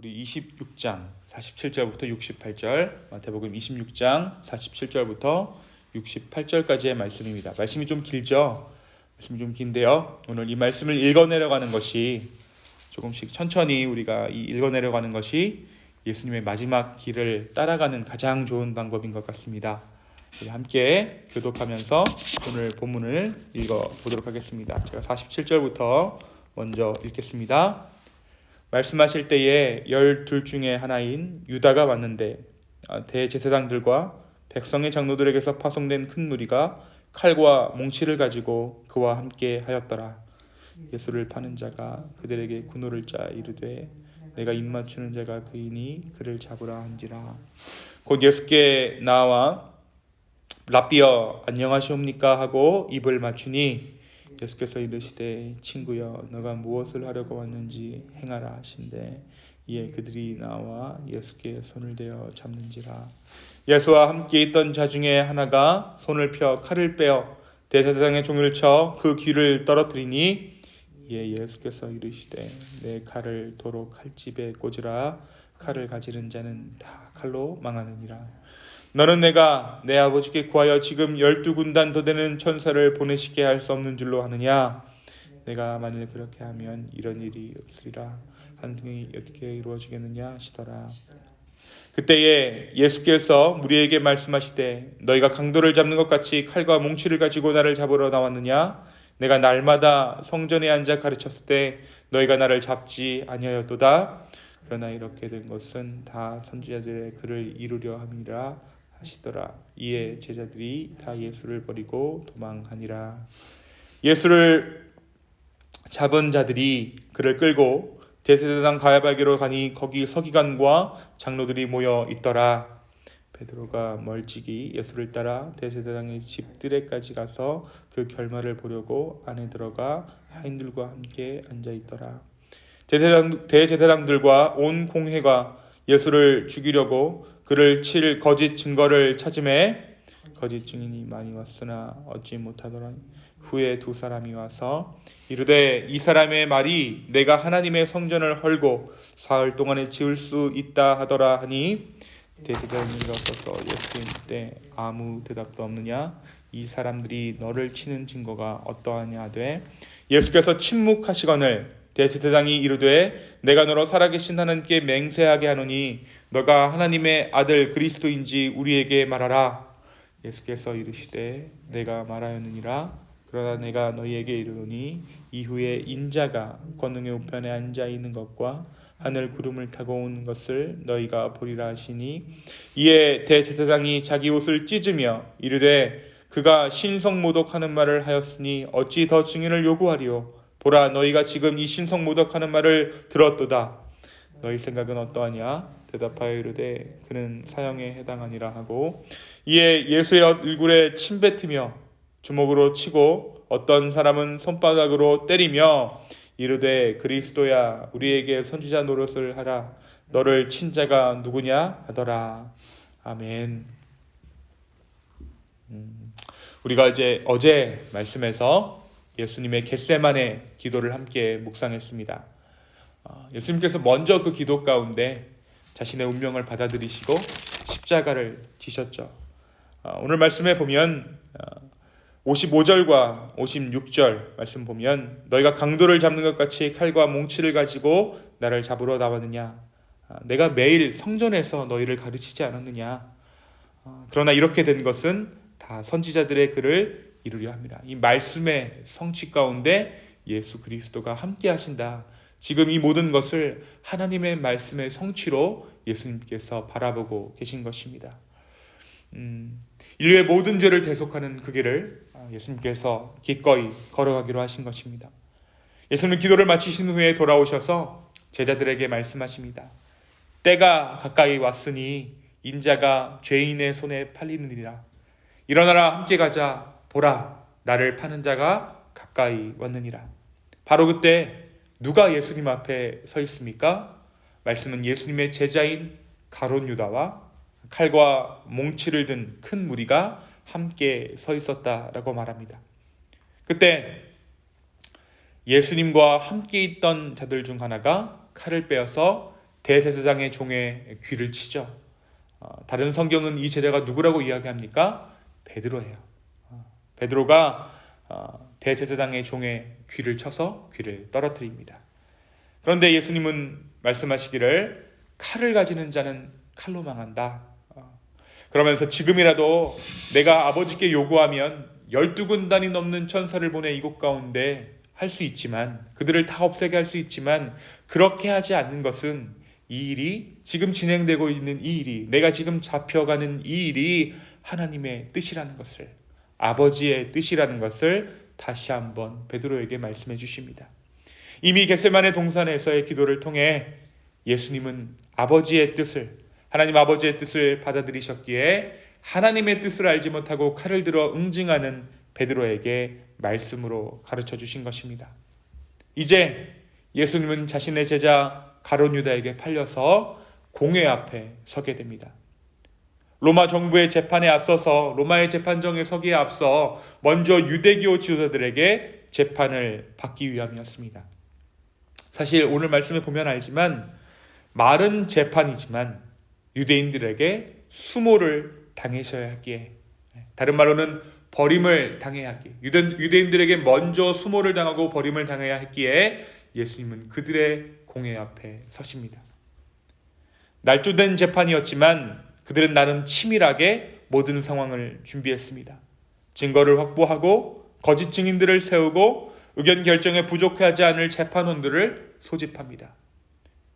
우리 26장 47절부터 68절, 마태복음 26장 47절부터 68절까지의 말씀입니다. 말씀이 좀 길죠? 말씀이 좀 긴데요. 오늘 이 말씀을 읽어내려가는 것이 조금씩 천천히 우리가 읽어내려가는 것이 예수님의 마지막 길을 따라가는 가장 좋은 방법인 것 같습니다. 우리 함께 교독하면서 오늘 본문을 읽어보도록 하겠습니다. 제가 47절부터 먼저 읽겠습니다. 말씀하실 때에 12 중에 하나인 유다가 왔는데 대제사장들과 백성의 장로들에게서 파송된 큰 무리가 칼과 몽치를 가지고 그와 함께 하였더라. 예수를 파는 자가 그들에게 군호를 짜 이르되 내가 입맞추는 자가 그이니 그를 잡으라 한지라. 곧 예수께 나와 랍비여 안녕하시옵니까 하고 입을 맞추니 예수께서 이르시되 친구여 너가 무엇을 하려고 왔는지 행하라 하신대. 이에 그들이 나와 예수께 손을 대어 잡는지라. 예수와 함께 있던 자 중에 하나가 손을 펴 칼을 빼어 대제사장의 종을 쳐 그 귀를 떨어뜨리니 이에 예수께서 이르시되 내 칼을 도로 칼집에 꽂으라. 칼을 가지는 자는 다 칼로 망하느니라. 너는 내가 내 아버지께 구하여 지금 12군단 더 되는 천사를 보내시게 할 수 없는 줄로 하느냐? 내가 만일 그렇게 하면 이런 일이 없으리라. 한등이 어떻게 이루어지겠느냐 하시더라. 그때에 예수께서 무리에게 말씀하시되 너희가 강도를 잡는 것 같이 칼과 몽치를 가지고 나를 잡으러 나왔느냐? 내가 날마다 성전에 앉아 가르쳤을 때 너희가 나를 잡지 아니하였도다. 그러나 이렇게 된 것은 다 선지자들의 글을 이루려 함이라 하시더라. 이에 제자들이 다 예수를 버리고 도망하니라. 예수를 잡은 자들이 그를 끌고 대제사장 가야바에게로 가니 거기 서기관과 장로들이 모여 있더라. 베드로가 멀찍이 예수를 따라 대제사장의 집 뜰에까지 가서 그 결말을 보려고 안에 들어가 하인들과 함께 앉아 있더라. 대제사장들과 온 공회가 예수를 죽이려고 그를 칠 거짓 증거를 찾음에 거짓 증인이 많이 왔으나 얻지 못하더라. 후에 두 사람이 와서 이르되 이 사람의 말이 내가 하나님의 성전을 헐고 사흘 동안에 지을 수 있다 하더라 하니 대제사장이 일어서서 예수께 이르되 아무 대답도 없느냐? 이 사람들이 너를 치는 증거가 어떠하냐 하되 예수께서 침묵하시거늘 대제사장이 이르되 내가 너로 살아계신 하나님께 맹세하게 하노니 너가 하나님의 아들 그리스도인지 우리에게 말하라. 예수께서 이르시되 내가 말하였느니라. 그러나 내가 너희에게 이르노니 이후에 인자가 권능의 우편에 앉아 있는 것과 하늘 구름을 타고 오는 것을 너희가 보리라 하시니 이에 대제사장이 자기 옷을 찢으며 이르되 그가 신성모독하는 말을 하였으니 어찌 더 증인을 요구하리요. 보라 너희가 지금 이 신성모독하는 말을 들었도다. 너희 생각은 어떠하냐? 대답하여 이르되 그는 사형에 해당하니라 하고 이에 예수의 얼굴에 침 뱉으며 주먹으로 치고 어떤 사람은 손바닥으로 때리며 이르되 그리스도야 우리에게 선지자 노릇을 하라. 너를 친 자가 누구냐 하더라. 아멘. 우리가 이제 어제 말씀에서 예수님의 겟세마네 기도를 함께 묵상했습니다. 예수님께서 먼저 그 기도 가운데 자신의 운명을 받아들이시고 십자가를 지셨죠. 오늘 말씀에 보면 55절과 56절 말씀 보면 너희가 강도를 잡는 것 같이 칼과 몽치를 가지고 나를 잡으러 나왔느냐? 내가 매일 성전에서 너희를 가르치지 않았느냐? 그러나 이렇게 된 것은 다 선지자들의 글을 이루려 합니다. 이 말씀의 성취 가운데 예수 그리스도가 함께 하신다. 지금 이 모든 것을 하나님의 말씀의 성취로 예수님께서 바라보고 계신 것입니다. 인류의 모든 죄를 대속하는 그 길을 예수님께서 기꺼이 걸어가기로 하신 것입니다. 예수님은 기도를 마치신 후에 돌아오셔서 제자들에게 말씀하십니다. 때가 가까이 왔으니 인자가 죄인의 손에 팔리느니라. 일어나라 함께 가자. 보라 나를 파는 자가 가까이 왔느니라. 바로 그때 누가 예수님 앞에 서 있습니까? 말씀은 예수님의 제자인 가룟 유다와 칼과 몽치를 든 큰 무리가 함께 서 있었다라고 말합니다. 그때 예수님과 함께 있던 자들 중 하나가 칼을 빼어서 대제사장의 종의 귀를 치죠. 다른 성경은 이 제자가 누구라고 이야기합니까? 베드로예요. 베드로가 대제사장의 종의 귀를 쳐서 귀를 떨어뜨립니다. 그런데 예수님은 말씀하시기를 칼을 가지는 자는 칼로 망한다. 그러면서 지금이라도 내가 아버지께 요구하면 12군단이 넘는 천사를 보내 이곳 가운데 할 수 있지만, 그들을 다 없애게 할 수 있지만, 그렇게 하지 않는 것은 이 일이, 지금 진행되고 있는 이 일이, 내가 지금 잡혀가는 이 일이 하나님의 뜻이라는 것을, 아버지의 뜻이라는 것을 다시 한번 베드로에게 말씀해 주십니다. 이미 겟세마네 동산에서의 기도를 통해 예수님은 아버지의 뜻을, 하나님 아버지의 뜻을 받아들이셨기에 하나님의 뜻을 알지 못하고 칼을 들어 응징하는 베드로에게 말씀으로 가르쳐 주신 것입니다. 이제 예수님은 자신의 제자 가룟 유다에게 팔려서 공회 앞에 서게 됩니다. 로마 정부의 재판에 앞서서, 로마의 재판정에 서기에 앞서 먼저 유대교 지도자들에게 재판을 받기 위함이었습니다. 사실 오늘 말씀을 보면 알지만 말은 재판이지만 유대인들에게 수모를 당하셔야 하기에, 다른 말로는 버림을 당해야 하기에, 유대인들에게 먼저 수모를 당하고 버림을 당해야 했기에 예수님은 그들의 공회 앞에 서십니다. 날조된 재판이었지만 그들은 나름 치밀하게 모든 상황을 준비했습니다. 증거를 확보하고 거짓 증인들을 세우고 의견 결정에 부족하지 않을 재판원들을 소집합니다.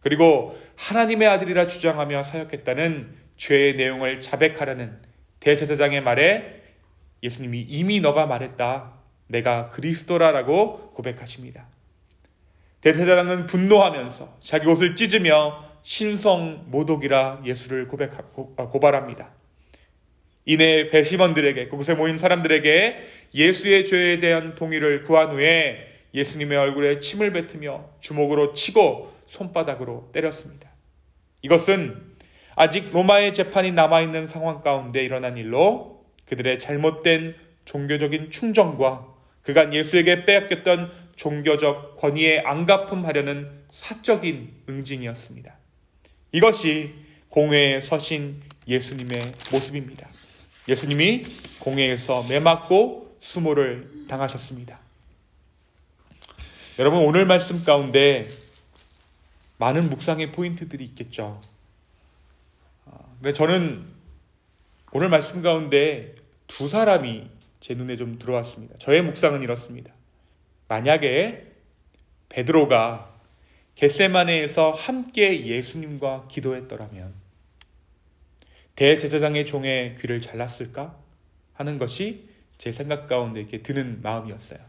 그리고 하나님의 아들이라 주장하며 사역했다는 죄의 내용을 자백하라는 대제사장의 말에 예수님이 이미 너가 말했다. 내가 그리스도라라고 고백하십니다. 대제사장은 분노하면서 자기 옷을 찢으며 신성 모독이라 예수를 고발합니다. 이내 배심원들에게, 그곳에 모인 사람들에게 예수의 죄에 대한 동의를 구한 후에 예수님의 얼굴에 침을 뱉으며 주먹으로 치고 손바닥으로 때렸습니다. 이것은 아직 로마의 재판이 남아있는 상황 가운데 일어난 일로 그들의 잘못된 종교적인 충정과 그간 예수에게 빼앗겼던 종교적 권위에 안갚음하려는 사적인 응징이었습니다. 이것이 공회에 서신 예수님의 모습입니다. 예수님이 공회에서 매맞고 수모를 당하셨습니다. 여러분, 오늘 말씀 가운데 많은 묵상의 포인트들이 있겠죠. 근데 저는 오늘 말씀 가운데 두 사람이 제 눈에 좀 들어왔습니다. 저의 묵상은 이렇습니다. 만약에 베드로가 겟세마네에서 함께 예수님과 기도했더라면 대제사장의 종의 귀를 잘랐을까 하는 것이 제 생각 가운데 이렇게 드는 마음이었어요.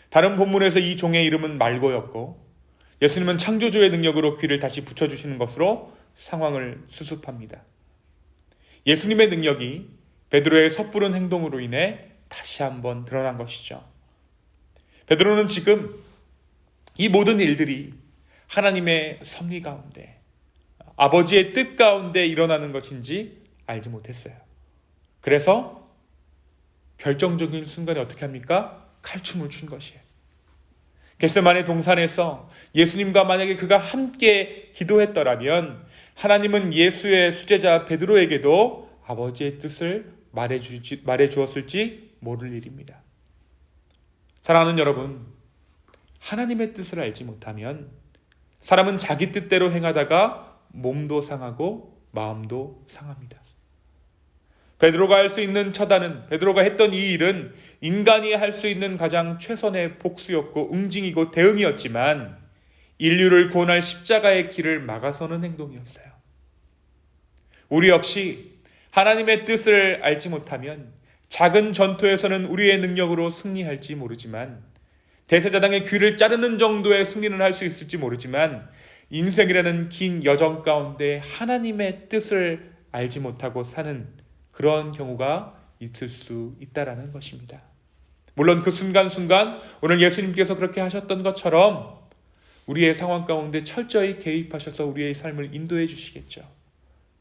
다른 본문에서 이 종의 이름은 말고였고 예수님은 창조주의 능력으로 귀를 다시 붙여주시는 것으로 상황을 수습합니다. 예수님의 능력이 베드로의 섣부른 행동으로 인해 다시 한번 드러난 것이죠. 베드로는 지금 이 모든 일들이 하나님의 섭리 가운데, 아버지의 뜻 가운데 일어나는 것인지 알지 못했어요. 그래서 결정적인 순간에 어떻게 합니까? 칼춤을 춘 것이에요. 겟세마네 동산에서 예수님과 만약에 그가 함께 기도했더라면 하나님은 예수의 수제자 베드로에게도 아버지의 뜻을 말해주었을지 모를 일입니다. 사랑하는 여러분, 하나님의 뜻을 알지 못하면 사람은 자기 뜻대로 행하다가 몸도 상하고 마음도 상합니다. 베드로가 할 수 있는 처단은, 베드로가 했던 이 일은 인간이 할 수 있는 가장 최선의 복수였고 응징이고 대응이었지만 인류를 구원할 십자가의 길을 막아서는 행동이었어요. 우리 역시 하나님의 뜻을 알지 못하면 작은 전투에서는 우리의 능력으로 승리할지 모르지만, 대제사장의 귀를 자르는 정도의 승리는 할 수 있을지 모르지만, 인생이라는 긴 여정 가운데 하나님의 뜻을 알지 못하고 사는 그런 경우가 있을 수 있다라는 것입니다. 물론 그 순간순간 오늘 예수님께서 그렇게 하셨던 것처럼 우리의 상황 가운데 철저히 개입하셔서 우리의 삶을 인도해 주시겠죠.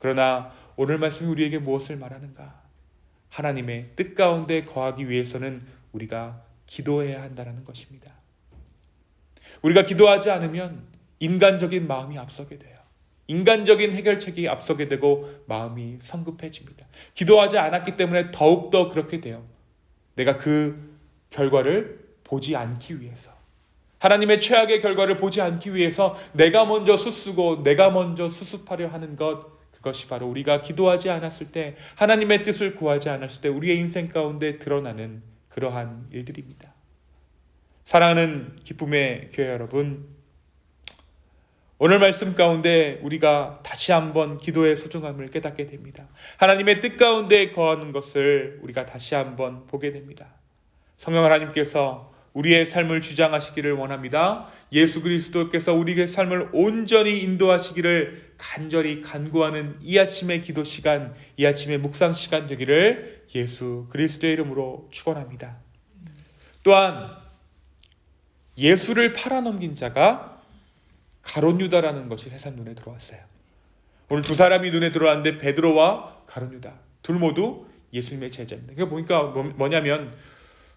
그러나 오늘 말씀이 우리에게 무엇을 말하는가? 하나님의 뜻 가운데 거하기 위해서는 우리가 기도해야 한다는 것입니다. 우리가 기도하지 않으면 인간적인 마음이 앞서게 돼요. 인간적인 해결책이 앞서게 되고 마음이 성급해집니다. 기도하지 않았기 때문에 더욱더 그렇게 돼요. 내가 그 결과를 보지 않기 위해서, 하나님의 최악의 결과를 보지 않기 위해서 내가 먼저 수쓰고 내가 먼저 수습하려 하는 그것이 바로 우리가 기도하지 않았을 때, 하나님의 뜻을 구하지 않았을 때 우리의 인생 가운데 드러나는 그러한 일들입니다. 사랑하는 기쁨의 교회 여러분, 오늘 말씀 가운데 우리가 다시 한번 기도의 소중함을 깨닫게 됩니다. 하나님의 뜻 가운데 거하는 것을 우리가 다시 한번 보게 됩니다. 성령 하나님께서 우리의 삶을 주장하시기를 원합니다. 예수 그리스도께서 우리의 삶을 온전히 인도하시기를 간절히 간구하는 이 아침의 기도 시간, 이 아침의 묵상 시간 되기를 예수 그리스도의 이름으로 축원합니다. 또한 예수를 팔아넘긴 자가 가룟 유다라는 것이 세상 눈에 들어왔어요. 오늘 두 사람이 눈에 들어왔는데 베드로와 가룟 유다 둘 모두 예수님의 제자입니다. 그게 보니까 뭐냐면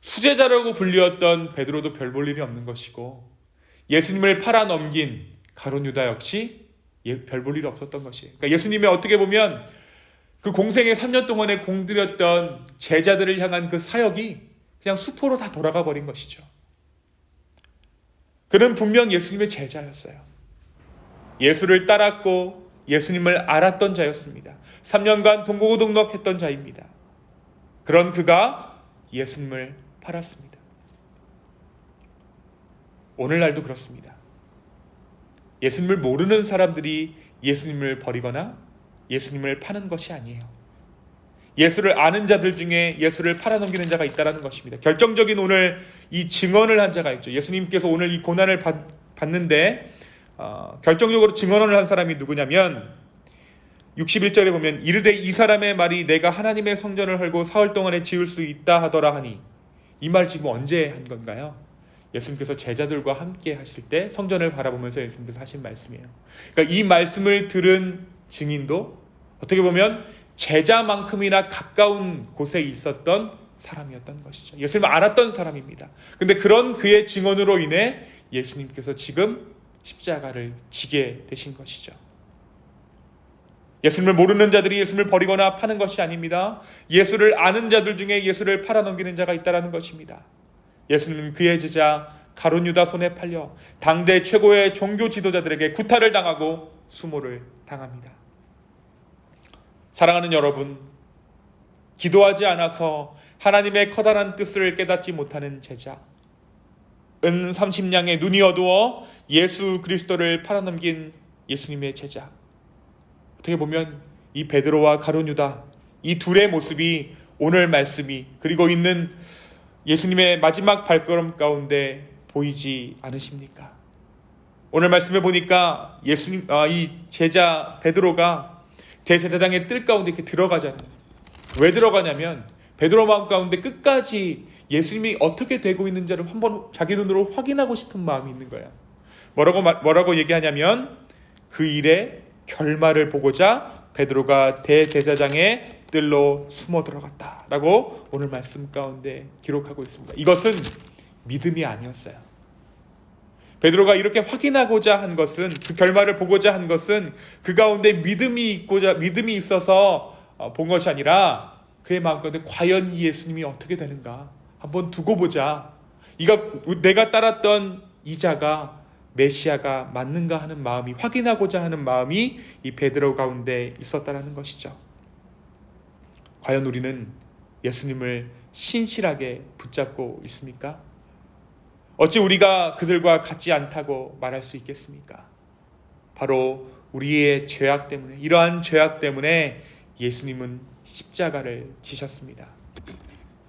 수제자라고 불리웠던 베드로도 별 볼 일이 없는 것이고, 예수님을 팔아넘긴 가룟 유다 역시 별 볼 일이 없었던 것이에요. 그러니까 예수님의 어떻게 보면 그 공생의 3년 동안에 공들였던 제자들을 향한 그 사역이 그냥 수포로 다 돌아가 버린 것이죠. 그는 분명 예수님의 제자였어요. 예수를 따랐고 예수님을 알았던 자였습니다. 3년간 동고동락했던 자입니다. 그런 그가 예수님을 팔았습니다. 오늘날도 그렇습니다. 예수님을 모르는 사람들이 예수님을 버리거나 예수님을 파는 것이 아니에요. 예수를 아는 자들 중에 예수를 팔아넘기는 자가 있다는 것입니다. 결정적인 오늘 이 증언을 한 자가 있죠. 예수님께서 오늘 이 고난을 받는데 결정적으로 증언을 한 사람이 누구냐면 61절에 보면 이르되 이 사람의 말이 내가 하나님의 성전을 헐고 사흘 동안에 지을 수 있다 하더라 하니, 이 말 지금 언제 한 건가요? 예수님께서 제자들과 함께 하실 때 성전을 바라보면서 예수님께서 하신 말씀이에요. 그러니까 이 말씀을 들은 증인도 어떻게 보면 제자만큼이나 가까운 곳에 있었던 사람이었던 것이죠. 예수님을 알았던 사람입니다. 근데 그런 그의 증언으로 인해 예수님께서 지금 십자가를 지게 되신 것이죠. 예수님을 모르는 자들이 예수님을 버리거나 파는 것이 아닙니다. 예수를 아는 자들 중에 예수를 팔아넘기는 자가 있다는 것입니다. 예수님은 그의 제자 가룟 유다 손에 팔려 당대 최고의 종교 지도자들에게 구타를 당하고 수모를 당합니다. 사랑하는 여러분, 기도하지 않아서 하나님의 커다란 뜻을 깨닫지 못하는 제자, 은 30냥의 눈이 어두워 예수 그리스도를 팔아넘긴 예수님의 제자, 어떻게 보면 이 베드로와 가룟 유다 이 둘의 모습이 오늘 말씀이 그리고 있는 예수님의 마지막 발걸음 가운데 보이지 않으십니까? 오늘 말씀에 보니까 예수님 이 제자 베드로가 대제사장의 뜰 가운데 이렇게 들어가잖아요. 왜 들어가냐면 베드로 마음 가운데 끝까지 예수님이 어떻게 되고 있는지를 한번 자기 눈으로 확인하고 싶은 마음이 있는 거예요. 뭐라고 얘기하냐면 그 일의 결말을 보고자 베드로가 대제사장의 뜰로 숨어 들어갔다라고 오늘 말씀 가운데 기록하고 있습니다. 이것은 믿음이 아니었어요. 베드로가 이렇게 확인하고자 한 것은, 그 결말을 보고자 한 것은 그 가운데 믿음이 있어서 본 것이 아니라 그의 마음 가운데 과연 이 예수님이 어떻게 되는가 한번 두고 보자. 내가 따랐던 이자가 메시아가 맞는가 하는 마음이, 확인하고자 하는 마음이 이 베드로 가운데 있었다는 것이죠. 과연 우리는 예수님을 신실하게 붙잡고 있습니까? 어찌 우리가 그들과 같지 않다고 말할 수 있겠습니까? 바로 우리의 죄악 때문에, 이러한 죄악 때문에 예수님은 십자가를 지셨습니다.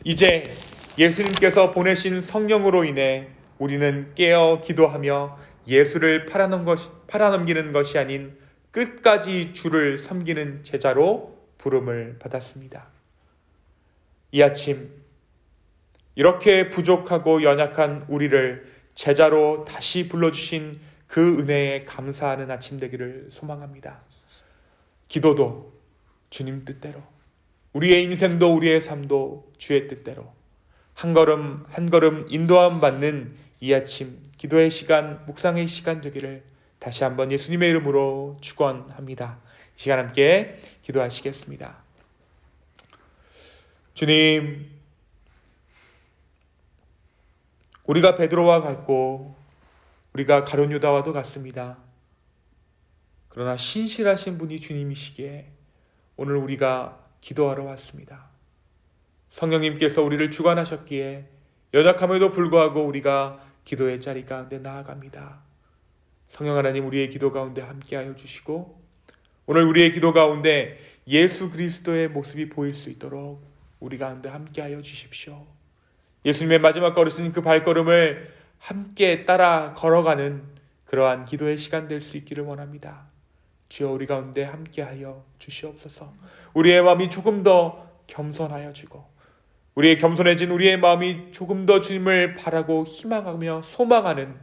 이제 예수님께서 보내신 성령으로 인해 우리는 깨어 기도하며 예수를 팔아넘기는 것이 아닌 끝까지 주를 섬기는 제자로 부름을 받았습니다. 이 아침 이렇게 부족하고 연약한 우리를 제자로 다시 불러주신 그 은혜에 감사하는 아침 되기를 소망합니다. 기도도 주님 뜻대로, 우리의 인생도 우리의 삶도 주의 뜻대로 한 걸음 한 걸음 인도함 받는 이 아침 기도의 시간, 묵상의 시간 되기를 다시 한번 예수님의 이름으로 축원합니다. 이 시간 함께 기도하시겠습니다. 주님, 우리가 베드로와 같고 우리가 가룟 유다와도 같습니다. 그러나 신실하신 분이 주님이시기에 오늘 우리가 기도하러 왔습니다. 성령님께서 우리를 주관하셨기에 연약함에도 불구하고 우리가 기도의 자리 가운데 나아갑니다. 성령 하나님, 우리의 기도 가운데 함께하여 주시고 오늘 우리의 기도 가운데 예수 그리스도의 모습이 보일 수 있도록 우리 가운데 함께하여 주십시오. 예수님의 마지막 걸으신 그 발걸음을 함께 따라 걸어가는 그러한 기도의 시간 될 수 있기를 원합니다. 주여, 우리 가운데 함께하여 주시옵소서. 우리의 마음이 조금 더 겸손하여지고 우리의 겸손해진 우리의 마음이 조금 더 주님을 바라고 희망하며 소망하는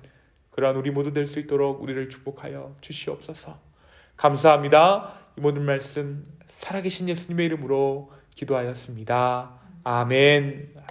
그러한 우리 모두 될 수 있도록 우리를 축복하여 주시옵소서. 감사합니다. 이 모든 말씀 살아계신 예수님의 이름으로 기도하였습니다. 아멘.